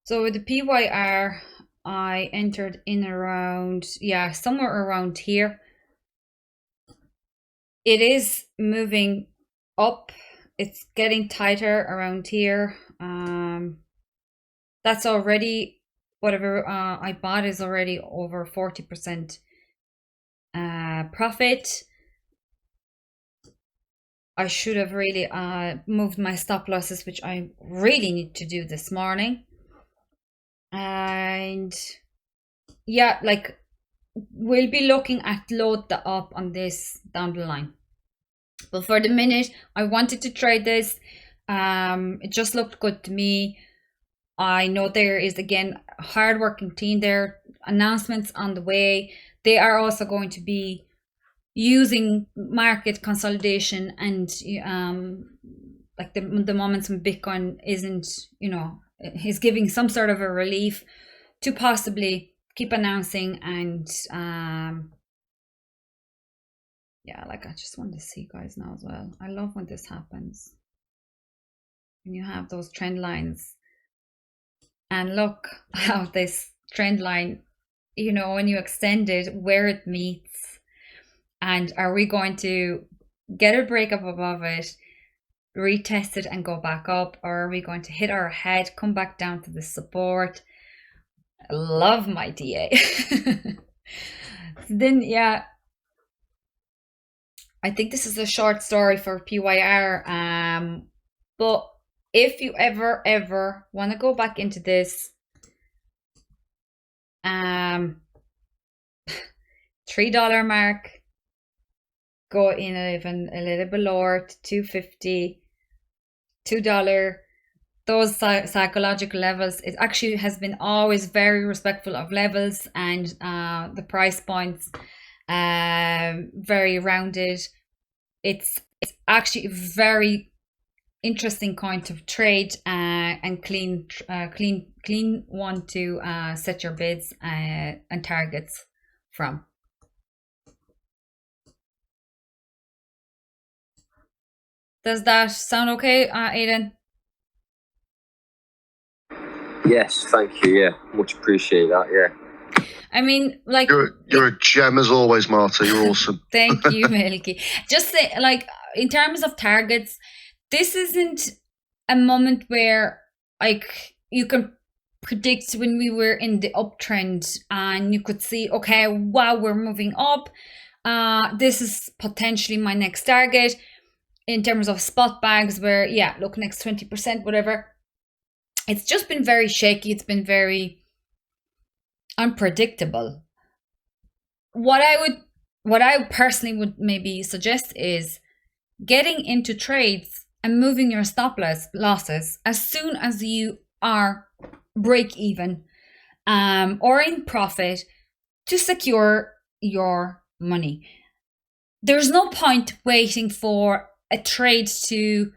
So with the PYR, I entered in around, yeah, somewhere around here. It is moving up. It's getting tighter around here. That's already, whatever I bought is already over 40% profit. I should have really moved my stop losses, which I really need to do this morning. And yeah, like we'll be looking at load the up on this down the line. But for the minute, I wanted to trade this. It just looked good to me. I know there is again a hardworking team there. Announcements on the way. They are also going to be using market consolidation and like the moments when Bitcoin isn't, is giving some sort of a relief to possibly keep announcing and yeah, like I just want to see guys now as well. I love when this happens. When you have those trend lines. And look how this trend line, when you extend it, where it meets. And are we going to get a breakup above it, retest it and go back up? Or are we going to hit our head, come back down to the support? I love my DA. Then, yeah, I think this is a short story for PYR. But if you ever want to go back into this, $3 mark, go in even a little bit lower to $2.50, $2. Those psychological levels, it actually has been always very respectful of levels and the price points, very rounded. It's actually a very interesting kind of trade and clean one to set your bids and targets from. Does that sound okay, Aidan? Yes, thank you. Yeah, much appreciate that. Yeah. I mean, like you're a gem as always, Marta. You're awesome. Thank you, Milky. Just say, like, in terms of targets, this isn't a moment where like you can predict when we were in the uptrend and you could see, okay, wow, we're moving up. This is potentially my next target in terms of spot bags where, yeah, look, next 20%, whatever. It's just been very shaky. It's been very unpredictable. What I personally would maybe suggest is getting into trades and moving your stop losses as soon as you are break even or in profit to secure your money. There's no point waiting for a trade to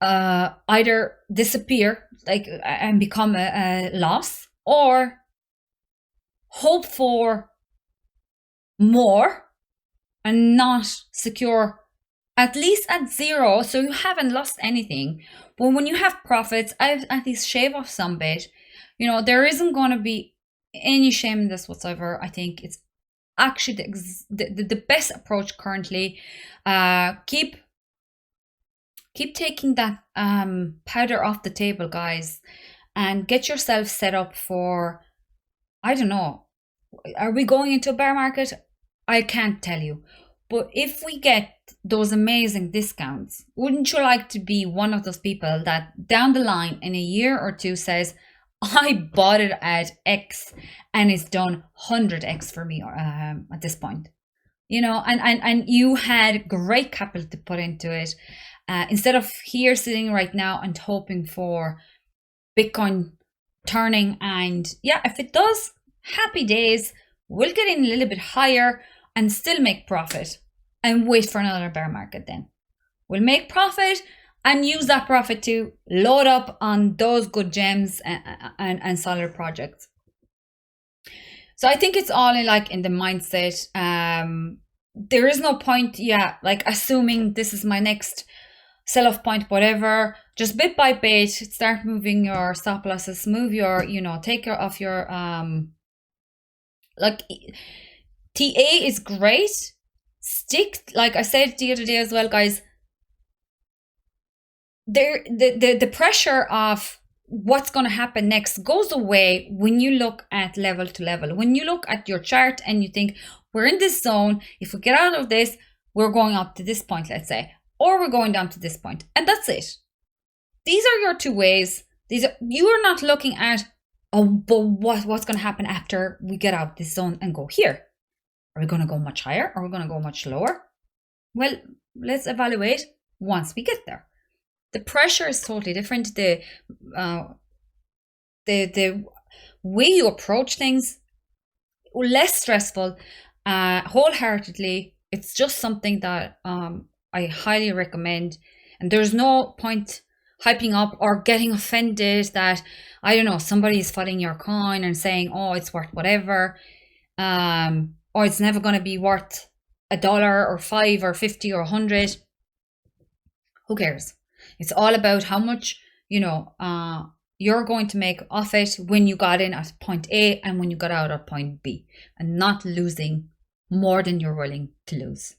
either disappear and become a loss, or hope for more and not secure at least at zero, so you haven't lost anything. But when you have profits, at least shave off some bit. There isn't going to be any shame in this whatsoever. I think it's actually the best approach currently. Keep taking that powder off the table, guys, and get yourself set up for, I don't know, are we going into a bear market? I can't tell you. But if we get those amazing discounts, wouldn't you like to be one of those people that down the line in a year or two says, I bought it at X and it's done 100X for me at this point? And you had great capital to put into it. Instead of here sitting right now and hoping for Bitcoin turning, and yeah, if it does, happy days, we'll get in a little bit higher and still make profit and wait for another bear market. Then we'll make profit and use that profit to load up on those good gems and solid projects. So I think it's all in the mindset. There is no point, assuming this is my next sell off point, whatever, just bit by bit, start moving your stop losses, move your, take care of your, like, TA is great. Stick, like I said the other day as well, guys, the pressure of what's going to happen next goes away when you look at level to level. When you look at your chart and you think, we're in this zone, if we get out of this, we're going up to this point, let's say, or we're going down to this point, and that's it. These are your two ways. You are not looking at, oh, but what's going to happen after we get out this zone and go here? Are we going to go much higher? Are we going to go much lower? Well, let's evaluate once we get there. The pressure is totally different. The way you approach things, less stressful, wholeheartedly. It's just something that I highly recommend. And there's no point hyping up or getting offended that, I don't know, somebody is fighting your coin and saying, oh, it's worth whatever, or it's never going to be worth $1 or $5 or $50 or $100. Who cares? It's all about how much, you're going to make off it when you got in at point A and when you got out at point B, and not losing more than you're willing to lose.